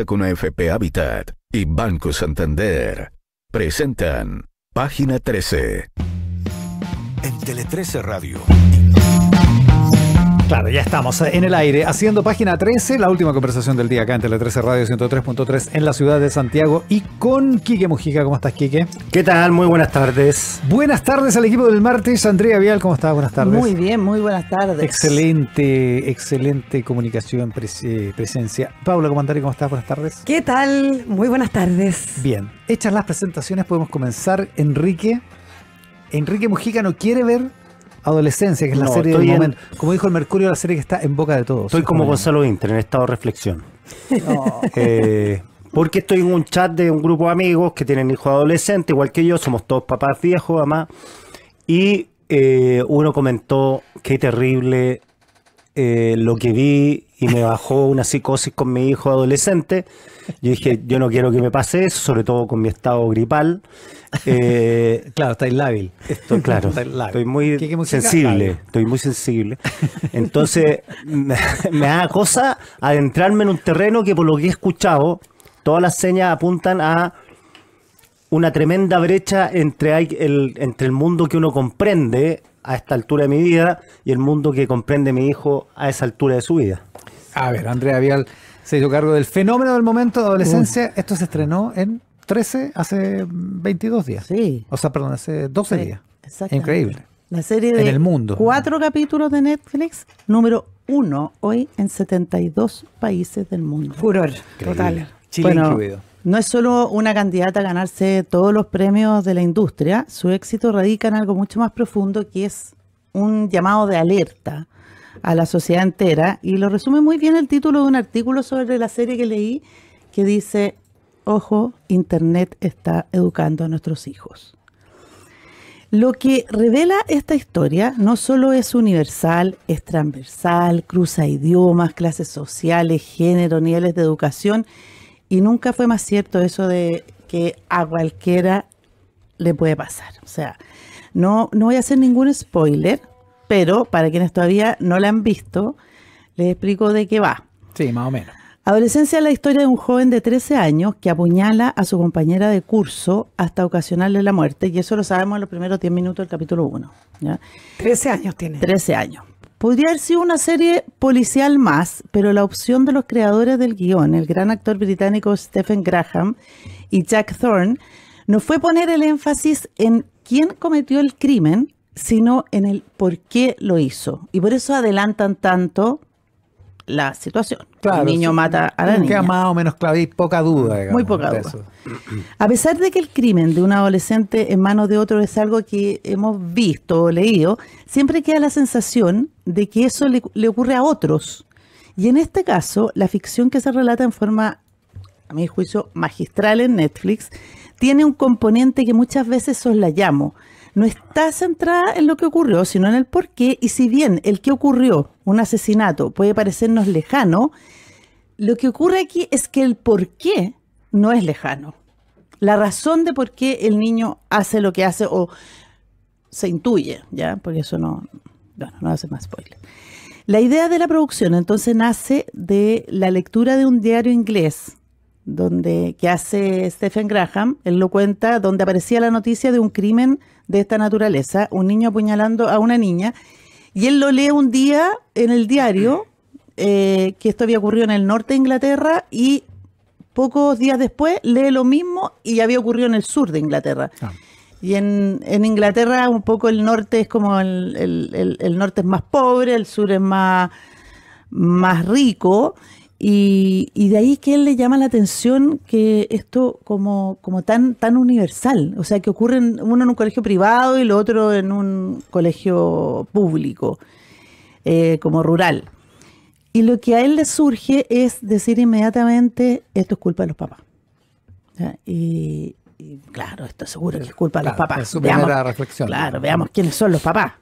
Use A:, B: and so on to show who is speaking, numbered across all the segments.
A: con AFP Habitat y Banco Santander presentan Página 13. En Tele 13 Radio.
B: Claro, ya estamos en el aire haciendo Página 13, la última conversación del día acá en Tele 13 Radio 103.3 en la ciudad de Santiago y con Quique Mujica. ¿Cómo estás, Quique?
C: ¿Qué tal? Muy buenas tardes.
B: Buenas tardes al equipo del martes. Andrea Vial, ¿cómo estás? Buenas tardes.
D: Muy bien, muy buenas tardes.
B: Excelente comunicación, presencia. Paula Comandari, ¿cómo estás? Buenas tardes.
E: ¿Qué tal? Muy buenas tardes.
B: Bien, hechas las presentaciones podemos comenzar. Enrique Mujica no quiere ver Adolescencia, que es la serie del momento. Como dijo el Mercurio, la serie que está en boca de todos.
C: Estoy como Gonzalo Inter, en estado de reflexión. No. Porque estoy en un chat de un grupo de amigos que tienen hijos adolescentes, igual que yo, somos todos papás viejos, además. Y uno comentó, qué terrible lo que vi, y me bajó una psicosis con mi hijo adolescente. Yo dije, yo no quiero que me pase eso, sobre todo con mi estado gripal.
B: Claro, estáis lábil.
C: Estoy muy sensible. Estoy muy sensible. Entonces, me da cosa adentrarme en un terreno que, por lo que he escuchado, todas las señas apuntan a una tremenda brecha entre el mundo que uno comprende a esta altura de mi vida y el mundo que comprende mi hijo a esa altura de su vida.
B: A ver, Andrea Vial se hizo cargo del fenómeno del momento de adolescencia. Esto se estrenó en 13 hace 22 días.
D: Sí.
B: O sea, perdón, hace 12 días.
D: Exactamente.
B: Increíble.
D: La serie de
B: en el mundo.
D: 4 capítulos de Netflix, número 1 hoy en 72 países del mundo.
E: Furor, total.
B: Chile
D: bueno,
B: incluido.
D: No es solo una candidata a ganarse todos los premios de la industria, su éxito radica en algo mucho más profundo, que es un llamado de alerta a la sociedad entera, y lo resume muy bien el título de un artículo sobre la serie que leí, que dice: ojo, Internet está educando a nuestros hijos. Lo que revela esta historia no solo es universal, es transversal, cruza idiomas, clases sociales, género, niveles de educación, y nunca fue más cierto eso de que a cualquiera le puede pasar. O sea, no voy a hacer ningún spoiler, pero para quienes todavía no la han visto, les explico de qué va.
B: Sí, más o menos.
D: Adolescencia es la historia de un joven de 13 años que apuñala a su compañera de curso hasta ocasionarle la muerte, y eso lo sabemos en los primeros 10 minutos del capítulo 1. ¿Ya?
E: 13 años tiene.
D: 13 años. Podría haber sido una serie policial más, pero la opción de los creadores del guión, el gran actor británico Stephen Graham y Jack Thorne, no fue poner el énfasis en quién cometió el crimen, sino en el por qué lo hizo. Y por eso adelantan tanto la situación.
B: Claro,
D: el niño mata a la niña.
B: Queda más o menos claro, hay poca duda, digamos,
D: muy poca duda.
B: Eso.
D: A pesar de que el crimen de un adolescente en manos de otro es algo que hemos visto o leído, siempre queda la sensación de que eso le ocurre a otros. Y en este caso, la ficción que se relata en forma, a mi juicio, magistral en Netflix, tiene un componente que muchas veces soslayamos. No está centrada en lo que ocurrió, sino en el porqué, y si bien el que ocurrió, un asesinato, puede parecernos lejano, lo que ocurre aquí es que el porqué no es lejano. La razón de por qué el niño hace lo que hace, o se intuye, ¿ya? Porque eso no hace más spoiler. La idea de la producción entonces nace de la lectura de un diario inglés que hace Stephen Graham. Él lo cuenta, donde aparecía la noticia de un crimen de esta naturaleza, un niño apuñalando a una niña, y él lo lee un día en el diario, que esto había ocurrido en el norte de Inglaterra, y pocos días después lee lo mismo y había ocurrido en el sur de Inglaterra. Y en Inglaterra un poco el norte es como el norte es más pobre, el sur es más rico. Y de ahí que él le llama la atención que esto como tan universal, o sea, que ocurre uno en un colegio privado y lo otro en un colegio público, como rural. Y lo que a él le surge es decir inmediatamente: esto es culpa de los papás. ¿Ya? Y claro, esto seguro que es culpa de los papás.
B: Es su primera reflexión.
D: Claro, veamos quiénes son los papás.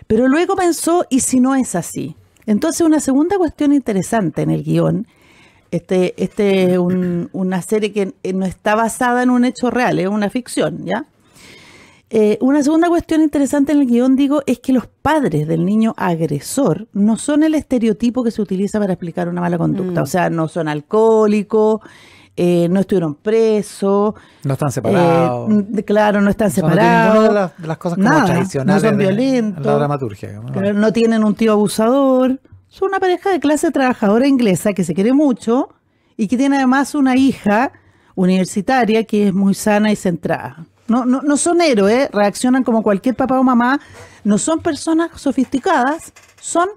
D: Pero luego pensó, ¿y si no es así? Entonces, una segunda cuestión interesante en el guión, una serie que no está basada en un hecho real, es una ficción, ¿ya? Una segunda cuestión interesante en el guión, digo, es que los padres del niño agresor no son el estereotipo que se utiliza para explicar una mala conducta. O sea, no son alcohólicos, no estuvieron presos.
B: No están separados.
D: Claro, no están separados.
B: No tienen ninguna de las cosas como tradicionales.
D: No son violentos.
B: La dramaturgia.
D: Claro, no tienen un tío abusador. Son una pareja de clase trabajadora inglesa que se quiere mucho y que tiene además una hija universitaria que es muy sana y centrada. No son héroes, reaccionan como cualquier papá o mamá, no son personas sofisticadas, son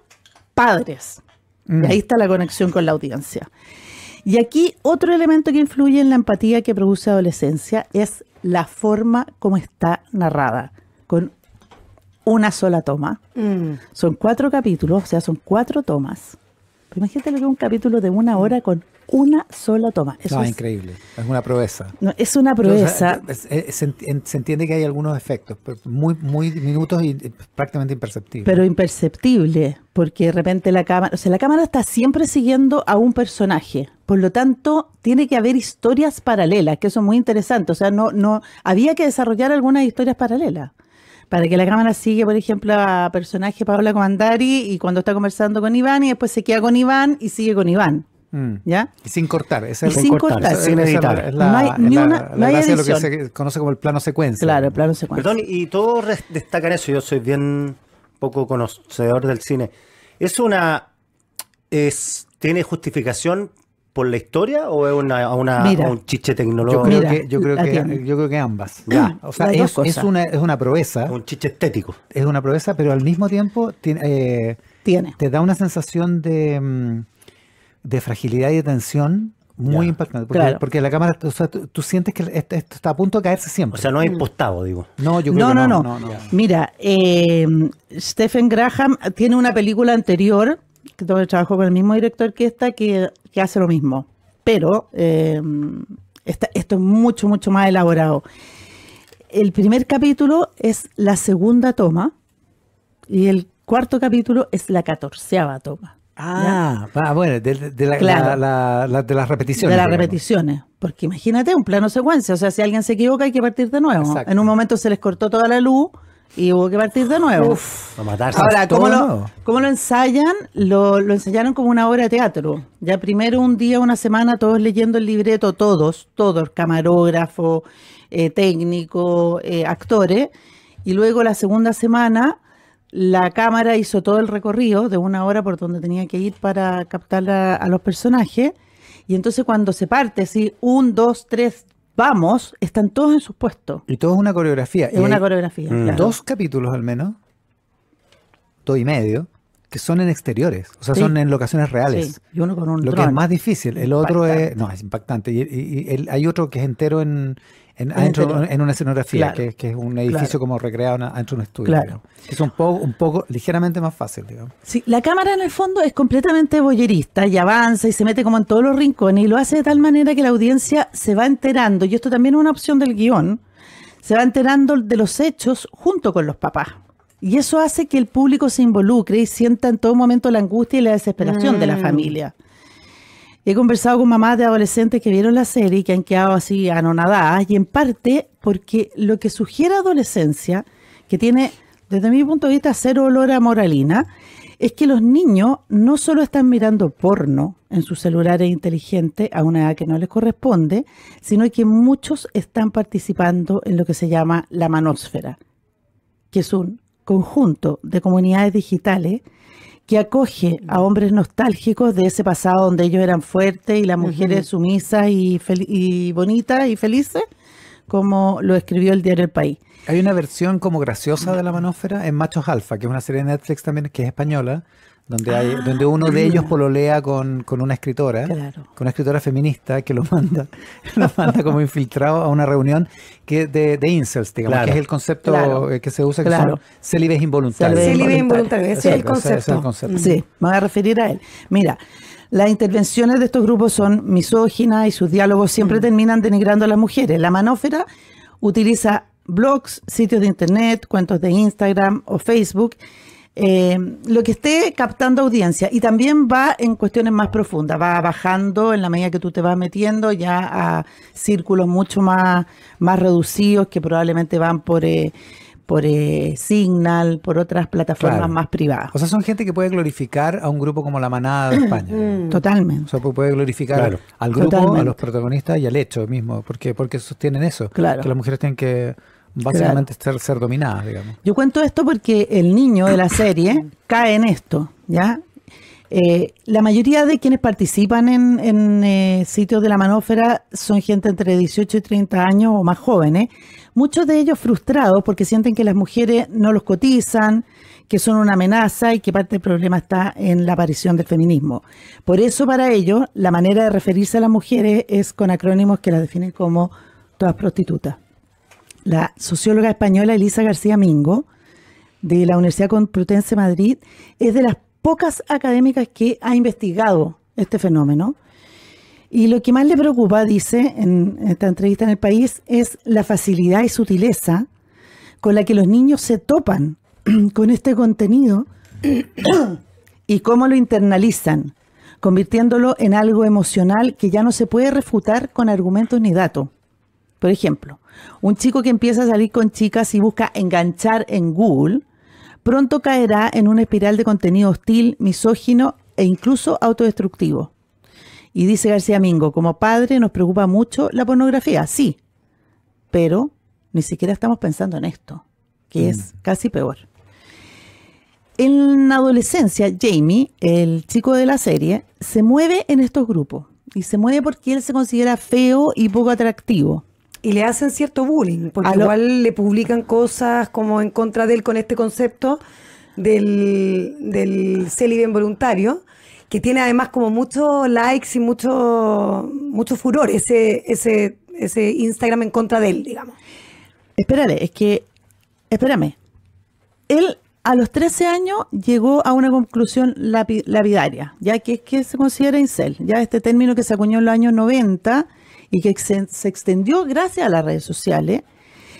D: padres. Y ahí está la conexión con la audiencia. Y aquí otro elemento que influye en la empatía que produce adolescencia es la forma como está narrada, con una sola toma. Son 4 capítulos, o sea, son 4 tomas. Pero imagínate lo que es un capítulo de 1 hora con una sola toma. Eso
B: es increíble, es una proeza.
D: No, es una proeza.
B: Se entiende que hay algunos efectos, pero muy diminutos y prácticamente imperceptibles.
D: Pero imperceptible, porque de repente la cámara está siempre siguiendo a un personaje. Por lo tanto, tiene que haber historias paralelas, que eso es muy interesante. O sea, no había que desarrollar algunas historias paralelas. Para que la cámara sigue, por ejemplo, a personaje Paola Comandari y cuando está conversando con Iván y después se queda con Iván y sigue con Iván. ¿Ya?
B: Y sin cortar.
D: Sin cortar.
B: Sin editar.
D: No hay ni una
B: gracia de lo que se conoce como el plano secuencia.
D: Claro, el plano secuencia.
C: Perdón, y todos destacan eso. Yo soy bien poco conocedor del cine. ¿Tiene justificación por la historia o es un chiche tecnológico?
B: Yo creo que ambas. Ya. O sea, es una proeza.
C: Un chiche estético.
B: Es una proeza, pero al mismo tiempo te da una sensación de fragilidad y de tensión muy impactante. Porque la cámara, o sea, tú sientes que esto está a punto de caerse siempre.
C: O sea, no es impostado, digo.
B: No, yo creo que no.
D: Mira, Stephen Graham tiene una película anterior que trabajó con el mismo director que esta, que hace lo mismo. Pero esto es mucho, mucho más elaborado. El primer capítulo es la segunda toma y el cuarto capítulo es la 14ª toma.
B: Bueno, de las repeticiones.
D: De las repeticiones. Porque imagínate un plano secuencia. O sea, si alguien se equivoca hay que partir de nuevo.
B: Exacto.
D: En un momento se les cortó toda la luz y hubo que partir de nuevo.
C: A matarse.
D: Ahora, ¿cómo lo ensayan? Lo ensayaron como una obra de teatro. Ya primero un día, una semana, todos leyendo el libreto, todos, camarógrafo, técnico, actores. Y luego la segunda semana la cámara hizo todo el recorrido de 1 hora por donde tenía que ir para captar a los personajes. Y entonces cuando se parte, así, 1, 2, 3, vamos, están todos en sus puestos.
B: Y todo es una coreografía.
D: Es una coreografía. Claro.
B: 2 capítulos al menos, 2 y medio, que son en exteriores. O sea, son en locaciones reales.
D: Sí. Y uno con un
B: Lo
D: dron.
B: que es más difícil. El otro es impactante. Y hay otro que es entero en una escenografía,
D: claro,
B: que es un edificio como recreado dentro de un estudio.
D: Claro.
B: Digamos. Es un poco ligeramente más fácil, digamos.
D: Sí, la cámara en el fondo es completamente voyerista y avanza y se mete como en todos los rincones y lo hace de tal manera que la audiencia se va enterando, y esto también es una opción del guión, se va enterando de los hechos junto con los papás. Y eso hace que el público se involucre y sienta en todo momento la angustia y la desesperación de la familia. He conversado con mamás de adolescentes que vieron la serie y que han quedado así anonadadas, y en parte porque lo que sugiere adolescencia, que tiene desde mi punto de vista cero olor a moralina, es que los niños no solo están mirando porno en sus celulares inteligentes a una edad que no les corresponde, sino que muchos están participando en lo que se llama la manósfera, que es un conjunto de comunidades digitales que acoge a hombres nostálgicos de ese pasado donde ellos eran fuertes y las mujeres sumisas y bonitas y felices, como lo escribió el diario El País.
B: Hay una versión como graciosa de la manósfera en Machos Alfa, que es una serie de Netflix también que es española, donde uno de ellos pololea con una escritora,
D: Claro.
B: con una escritora feminista que lo manda como infiltrado a una reunión de incels, digamos,
C: Claro.
B: que es el concepto que se usa, que
D: Claro.
B: son célibes involuntarios.
E: Célibe involuntario, ese es el
B: Ese es el
E: concepto.
B: concepto.
D: Sí, me voy a referir a él. Mira, las intervenciones de estos grupos son misóginas y sus diálogos siempre terminan denigrando a las mujeres. La manósfera utiliza blogs, sitios de internet, cuentos de Instagram o Facebook, lo que esté captando audiencia, y también va en cuestiones más profundas, va bajando en la medida que tú te vas metiendo ya a círculos mucho más reducidos que probablemente van por Signal, por otras plataformas más privadas.
B: O sea, son gente que puede glorificar a un grupo como La Manada de España.
D: Totalmente.
B: O sea, puede glorificar al grupo, a los protagonistas y al hecho mismo, porque sostienen eso, que las mujeres tienen que básicamente ser dominadas, digamos.
D: Yo cuento esto porque el niño de la serie cae en esto, ¿ya? La mayoría de quienes participan en sitios de la manósfera son gente entre 18 y 30 años o más jóvenes, muchos de ellos frustrados porque sienten que las mujeres no los cotizan, que son una amenaza y que parte del problema está en la aparición del feminismo. Por eso para ellos la manera de referirse a las mujeres es con acrónimos que las definen como todas prostitutas. La socióloga española Elisa García Mingo, de la Universidad Complutense de Madrid, es de las pocas académicas que ha investigado este fenómeno. Y lo que más le preocupa, dice en esta entrevista en El País, es la facilidad y sutileza con la que los niños se topan con este contenido y cómo lo internalizan, convirtiéndolo en algo emocional que ya no se puede refutar con argumentos ni datos. Por ejemplo, un chico que empieza a salir con chicas y busca enganchar en Google, pronto caerá en una espiral de contenido hostil, misógino e incluso autodestructivo. Y dice García Mingo, como padre nos preocupa mucho la pornografía, sí, pero ni siquiera estamos pensando en esto, que es casi peor. En la adolescencia, Jamie, el chico de la serie, se mueve en estos grupos. Y se mueve porque él se considera feo y poco atractivo.
E: Y le hacen cierto bullying, porque igual le publican cosas como en contra de él con este concepto del célibe involuntario, que tiene además como muchos likes y mucho furor ese Instagram en contra de él, digamos.
D: Espérame. Él a los 13 años llegó a una conclusión lapidaria, ya que es que se considera incel, ya este término que se acuñó en los años 90 y que se extendió gracias a las redes sociales,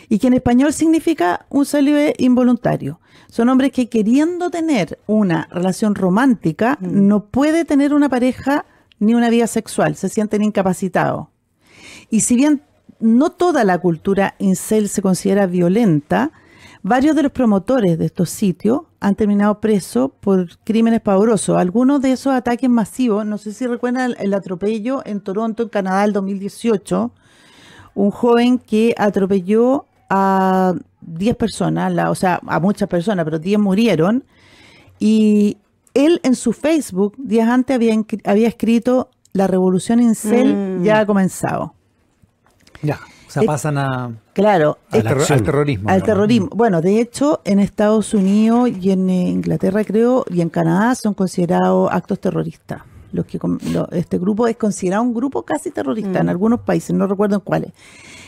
D: y que en español significa un célibe involuntario. Son hombres que queriendo tener una relación romántica no puede tener una pareja ni una vida sexual, se sienten incapacitados. Y si bien no toda la cultura incel se considera violenta, varios de los promotores de estos sitios han terminado presos por crímenes pavorosos. Algunos de esos ataques masivos, no sé si recuerdan el atropello en Toronto, en Canadá, el 2018, un joven que atropelló a 10 personas, o sea, a muchas personas, pero 10 murieron, y él en su Facebook, días antes, había escrito: la revolución incel ya ha comenzado.
B: Ya. O sea, pasan al terrorismo.
D: Al terrorismo. Bueno, de hecho, en Estados Unidos y en Inglaterra, creo, y en Canadá son considerados actos terroristas. Este grupo es considerado un grupo casi terrorista en algunos países, no recuerdo en cuáles.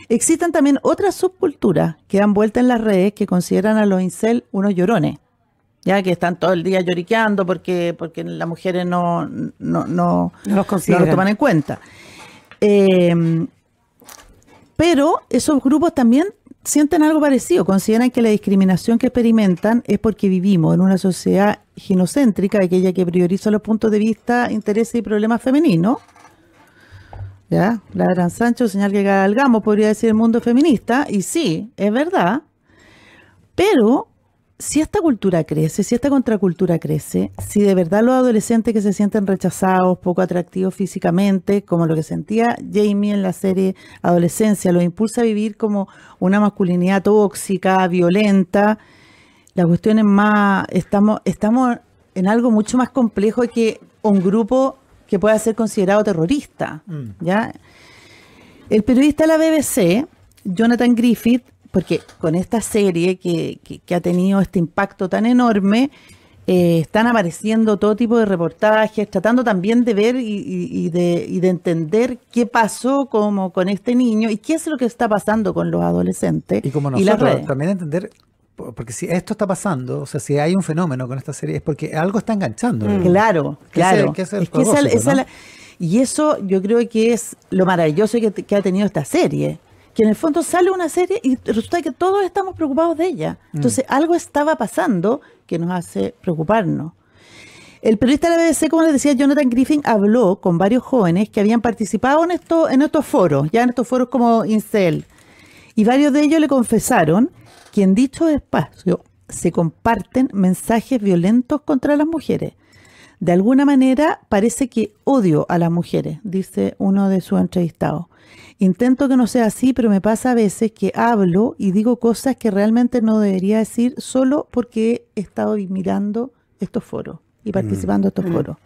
D: Existen también otras subculturas que dan vuelta en las redes que consideran a los incel unos llorones, ya que están todo el día lloriqueando porque las mujeres no los toman en cuenta. Pero esos grupos también sienten algo parecido, consideran que la discriminación que experimentan es porque vivimos en una sociedad ginocéntrica, aquella que prioriza los puntos de vista, intereses y problemas femeninos. ¿Ya? La Gran Sancho, señal que cabalgamos, podría decir el mundo feminista, y sí, es verdad, pero si esta cultura crece, si esta contracultura crece, si de verdad los adolescentes que se sienten rechazados, poco atractivos físicamente, como lo que sentía Jamie en la serie Adolescencia, los impulsa a vivir como una masculinidad tóxica, violenta, la cuestión es más, estamos en algo mucho más complejo que un grupo que pueda ser considerado terrorista. ¿Ya? El periodista de la BBC, Jonathan Griffith, porque con esta serie que ha tenido este impacto tan enorme, están apareciendo todo tipo de reportajes, tratando también de ver y de entender qué pasó como con este niño y qué es lo que está pasando con los adolescentes.
B: Y como nosotros también entender, porque si esto está pasando, o sea, si hay un fenómeno con esta serie, es porque algo está enganchando.
D: Claro. Y eso yo creo que es lo maravilloso que ha tenido esta serie, que en el fondo sale una serie y resulta que todos estamos preocupados de ella. Entonces, algo estaba pasando que nos hace preocuparnos. El periodista de la BBC, como les decía, Jonathan Griffin, habló con varios jóvenes que habían participado en estos foros, ya en estos foros como Incel, y varios de ellos le confesaron que en dicho espacio se comparten mensajes violentos contra las mujeres. De alguna manera parece que odio a las mujeres, dice uno de sus entrevistados. Intento que no sea así, pero me pasa a veces que hablo y digo cosas que realmente no debería decir solo porque he estado mirando estos foros y participando en estos foros.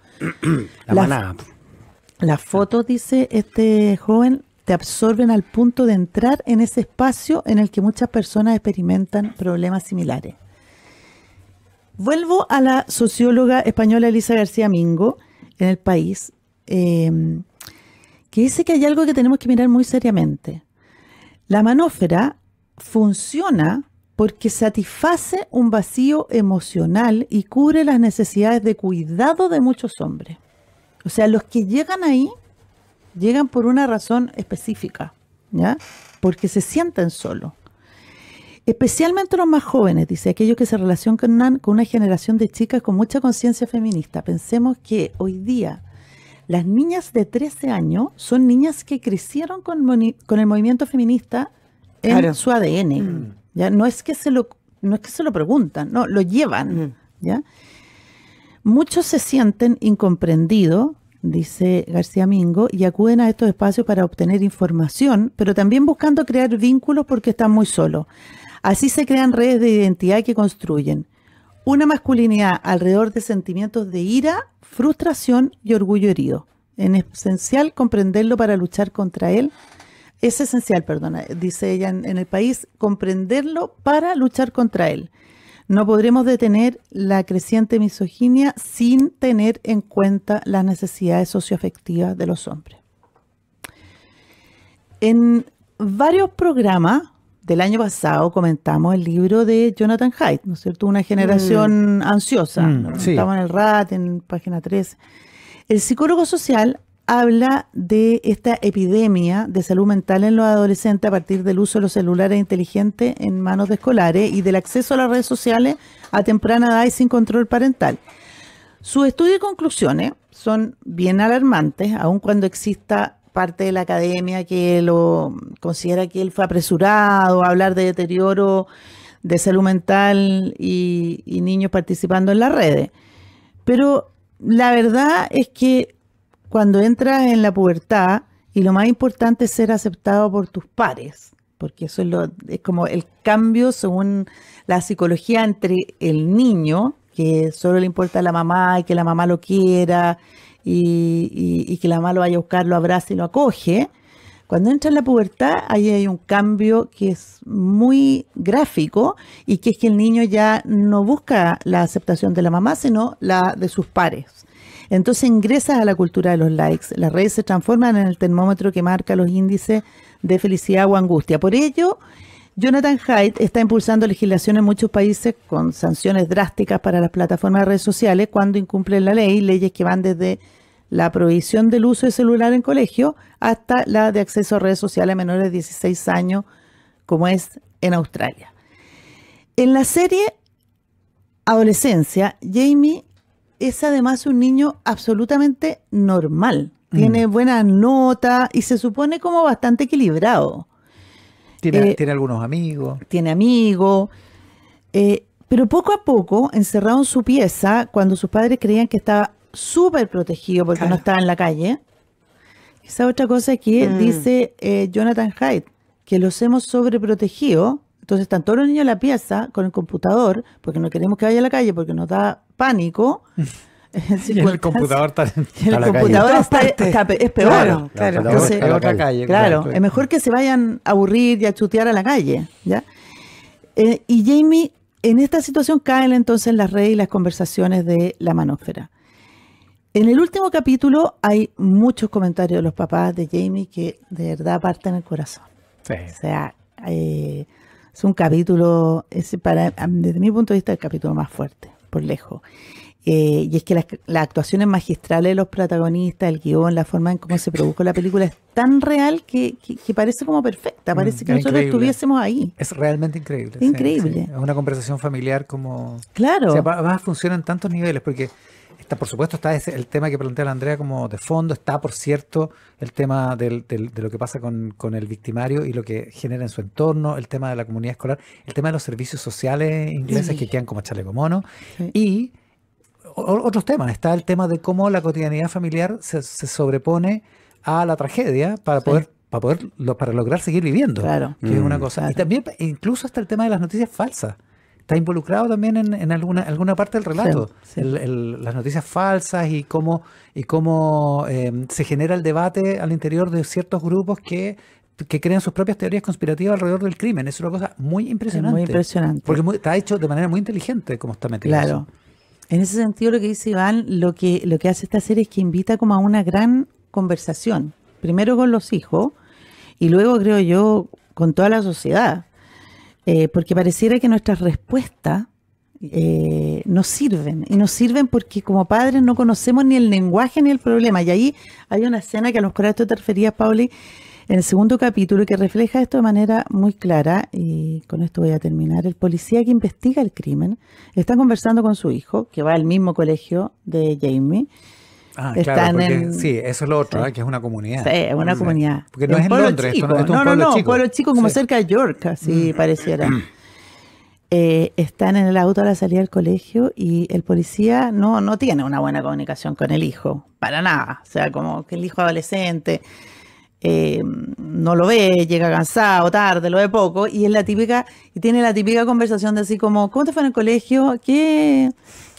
D: Las fotos, dice este joven, te absorben al punto de entrar en ese espacio en el que muchas personas experimentan problemas similares. Vuelvo a la socióloga española Elisa García Mingo en El País, que dice que hay algo que tenemos que mirar muy seriamente. La manósfera funciona porque satisface un vacío emocional y cubre las necesidades de cuidado de muchos hombres. O sea, los que llegan ahí, llegan por una razón específica, ¿ya? Porque se sienten solos. Especialmente los más jóvenes, dice, aquellos que se relacionan con una generación de chicas con mucha conciencia feminista. Pensemos que hoy día las niñas de 13 años son niñas que crecieron con el movimiento feminista en su ADN. ¿Ya? No es que se lo preguntan, no, lo llevan. ¿Ya? Muchos se sienten incomprendidos, dice García Mingo, y acuden a estos espacios para obtener información, pero también buscando crear vínculos porque están muy solos. Así se crean redes de identidad que construyen una masculinidad alrededor de sentimientos de ira, frustración y orgullo herido. Es esencial comprenderlo para luchar contra él. Es esencial, dice ella en El País, comprenderlo para luchar contra él. No podremos detener la creciente misoginia sin tener en cuenta las necesidades socioafectivas de los hombres. En varios programas del año pasado comentamos el libro de Jonathan Haidt, ¿no es cierto? Una generación ansiosa. Sí. Estamos en el RAT, en página 13. El psicólogo social habla de esta epidemia de salud mental en los adolescentes a partir del uso de los celulares inteligentes en manos de escolares y del acceso a las redes sociales a temprana edad y sin control parental. Sus estudios y conclusiones son bien alarmantes, aun cuando exista parte de la academia que lo considera que él fue apresurado a hablar de deterioro de salud mental y niños participando en las redes. Pero la verdad es que cuando entras en la pubertad, y lo más importante es ser aceptado por tus pares, porque eso es como el cambio según la psicología entre el niño, que solo le importa a la mamá y que la mamá lo quiera, y que la mamá lo vaya a buscar, lo abraza y lo acoge. Cuando entra en la pubertad, ahí hay un cambio que es muy gráfico, y que es que el niño ya no busca la aceptación de la mamá, sino la de sus pares. Entonces ingresas a la cultura de los likes. Las redes se transforman en el termómetro que marca los índices de felicidad o angustia. Por ello, Jonathan Haidt está impulsando legislación en muchos países con sanciones drásticas para las plataformas de redes sociales cuando incumplen la ley, leyes que van desde la prohibición del uso de celular en colegio hasta la de acceso a redes sociales a menores de 16 años, como es en Australia. En la serie Adolescencia, Jamie es además un niño absolutamente normal. Tiene buenas notas y se supone como bastante equilibrado.
B: Tiene algunos amigos.
D: Tiene amigos. Pero poco a poco, encerrado en su pieza, cuando sus padres creían que estaba súper protegido porque no estaba en la calle. Esa otra cosa que dice Jonathan Haidt, que los hemos sobreprotegido. Entonces están todos los niños en la pieza con el computador, porque no queremos que vaya a la calle, porque nos da pánico.
B: Y el computador está
D: en la calle. Es peor.
B: Claro. Entonces, es otra calle.
D: Claro, es mejor que se vayan a aburrir y a chutear a la calle. ¿Ya? Y Jamie, en esta situación, caen entonces en las redes y las conversaciones de la manósfera. En el último capítulo hay muchos comentarios de los papás de Jamie que de verdad parten el corazón.
B: Sí.
D: O sea, es un capítulo, desde mi punto de vista, el capítulo más fuerte, por lejos. Y es que las actuaciones magistrales de los protagonistas, el guión, la forma en cómo se produjo la película es tan real que parece como perfecta, parece que nosotros estuviésemos ahí.
B: Es realmente increíble.
D: Increíble.
B: Sí. Es una conversación familiar como...
D: Claro.
B: O sea, además funciona en tantos niveles, porque por supuesto está el tema que plantea la Andrea como de fondo, está por cierto el tema de lo que pasa con el victimario y lo que genera en su entorno, el tema de la comunidad escolar, el tema de los servicios sociales ingleses que quedan como chaleco mono, y otros temas. Está el tema de cómo la cotidianidad familiar se sobrepone a la tragedia para lograr seguir viviendo.
D: Claro.
B: Que es una cosa.
D: Claro.
B: Y también incluso está el tema de las noticias falsas. Está involucrado también en alguna parte del relato.
D: Sí.
B: Las noticias falsas y cómo se genera el debate al interior de ciertos grupos que crean sus propias teorías conspirativas alrededor del crimen. Es una cosa muy impresionante.
D: Muy impresionante.
B: Porque está hecho de manera muy inteligente como está metido.
D: Claro.
B: Eso.
D: En ese sentido, lo que dice Iván, lo que hace esta serie es que invita como a una gran conversación. Primero con los hijos y luego, creo yo, con toda la sociedad. Porque pareciera que nuestras respuestas nos sirven. Y nos sirven porque como padres no conocemos ni el lenguaje ni el problema. Y ahí hay una escena que a lo mejor a esto te referías, Pauli, en el segundo capítulo, que refleja esto de manera muy clara, y con esto voy a terminar. El policía que investiga el crimen está conversando con su hijo, que va al mismo colegio de Jamie.
B: Claro, porque, sí, eso es lo otro, que es una comunidad.
D: Sí, es una comunidad.
B: Porque no es en Londres,
D: chico.
B: Esto es un pueblo chico.
D: Pueblo chico como cerca de York, así pareciera. Están en el auto a la salida del colegio y el policía no tiene una buena comunicación con el hijo, para nada. O sea, como que el hijo adolescente no lo ve, llega cansado, tarde, lo ve poco, y tiene la típica conversación de así como, ¿cómo te fue en el colegio? ¿Qué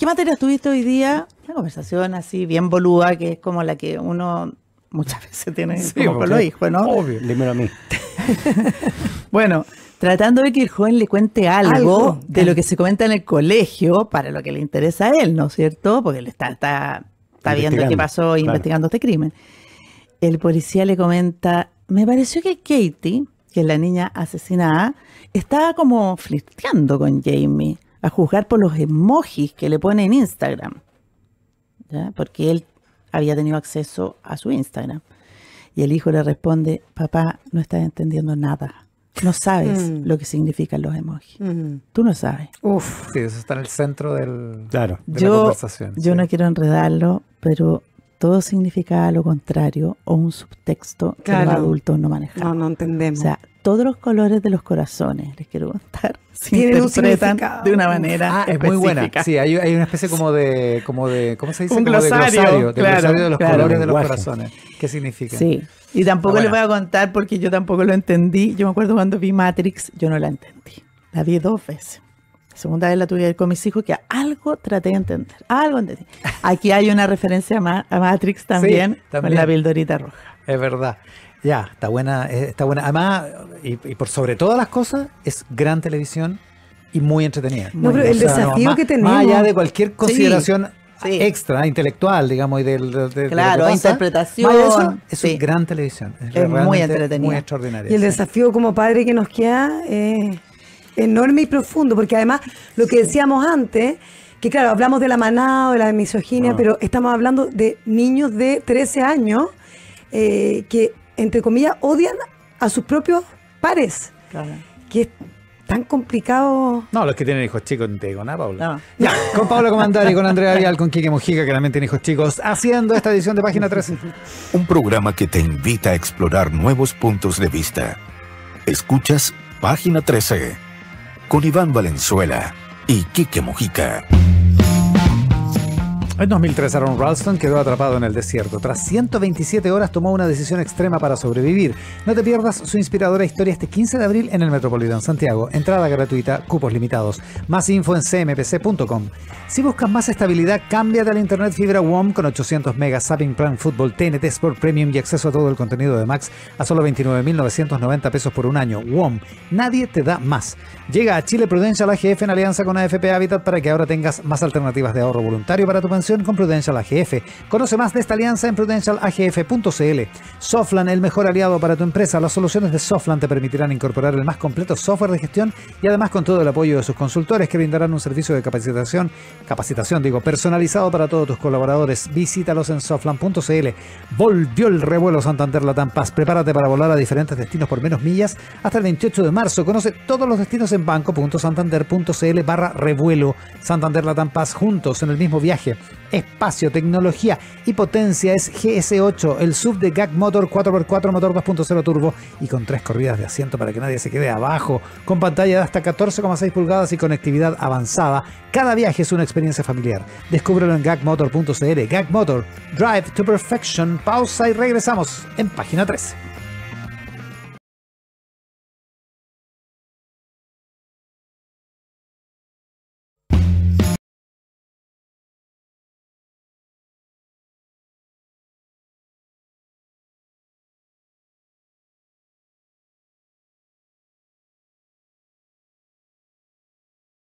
D: materias tuviste hoy día? Una conversación así bien boluda, que es como la que uno muchas veces tiene con los hijos, ¿no?
C: Obvio, dímelo a mí.
D: Bueno, tratando de que el joven le cuente algo de lo que se comenta en el colegio para lo que le interesa a él, ¿no es cierto? Porque él está viendo qué pasó, investigando este crimen. El policía le comenta, me pareció que Katie, que es la niña asesinada, estaba como flirteando con Jamie, a juzgar por los emojis que le pone en Instagram, ¿ya? Porque él había tenido acceso a su Instagram. Y el hijo le responde, papá, no estás entendiendo nada. No sabes lo que significan los emojis. Tú no sabes.
B: Uf. Sí, eso está en el centro de la conversación.
D: Yo no quiero enredarlo, pero todo significa lo contrario o un subtexto que los adultos no manejamos.
E: No entendemos.
D: O sea, todos los colores de los corazones, les quiero contar, se interpretan de una manera
B: es muy buena. Sí, hay una especie como de ¿cómo se dice?
D: Un glosario,
B: glosario de los colores de los corazones. ¿Qué significa?
D: Sí, y tampoco les voy a contar porque yo tampoco lo entendí. Yo me acuerdo cuando vi Matrix, yo no la entendí. La vi 2 veces. La segunda vez la tuve que ver con mis hijos, que algo traté de entender. Algo entendí. Aquí hay una referencia a Matrix también, con la pildorita roja.
B: Es verdad. Ya, está buena. Además, y por sobre todas las cosas, es gran televisión y muy entretenida.
E: No, pero el desafío que tenemos.
B: Más allá de cualquier consideración extra, intelectual, digamos, y de
D: claro,
B: de
D: interpretación.
B: Es gran televisión.
D: Es muy entretenida.
B: Muy extraordinaria.
E: Y el desafío como padre que nos queda es enorme y profundo, porque además, lo que decíamos antes, que claro, hablamos de la manada, de la misoginia, pero estamos hablando de niños de 13 años que, entre comillas, odian a sus propios pares. Claro. Que es tan complicado.
B: No, los que tienen hijos chicos, no te digo nada, Paula. No. Ya, con Paula Comandari, con Andrea Vial, con Quique Mojica, que también tiene hijos chicos, haciendo esta edición de Página 13.
A: Un programa que te invita a explorar nuevos puntos de vista. Escuchas Página 13, con Iván Valenzuela y Quique Mojica.
B: En 2003, Aaron Ralston quedó atrapado en el desierto. Tras 127 horas tomó una decisión extrema para sobrevivir. No te pierdas su inspiradora historia este 15 de abril en el Metropolitan Santiago. Entrada gratuita, cupos limitados. Más info en cmpc.com. Si buscas más estabilidad, cámbiate al internet fibra WOM con 800 megas, Zapping Plan Fútbol, TNT Sport Premium y acceso a todo el contenido de Max a solo 29.990 pesos por un año. WOM, nadie te da más. Llega a Chile Prudential AGF en alianza con AFP Habitat para que ahora tengas más alternativas de ahorro voluntario para tu pensión. inversión con Prudential AGF. Conoce más de esta alianza en prudentialagf.cl. Softland, el mejor aliado para tu empresa. Las soluciones de Softland te permitirán incorporar el más completo software de gestión y además con todo el apoyo de sus consultores que brindarán un servicio de capacitación personalizado para todos tus colaboradores. Visítalos en softland.cl. Volvió el revuelo Santander Latam Paz. Prepárate para volar a diferentes destinos por menos millas hasta el 28 de marzo. Conoce todos los destinos en banco.santander.cl/revuelo. Santander Latam Paz, juntos en el mismo viaje. Espacio, tecnología y potencia es GS8, el SUV de GAC Motor 4x4 motor 2.0 turbo y con 3 corridas de asiento para que nadie se quede abajo, con pantalla de hasta 14,6 pulgadas y conectividad avanzada. Cada viaje es una experiencia familiar. Descúbrelo en gacmotor.cl. GAC Motor, Drive to Perfection. Pausa y regresamos en página 13.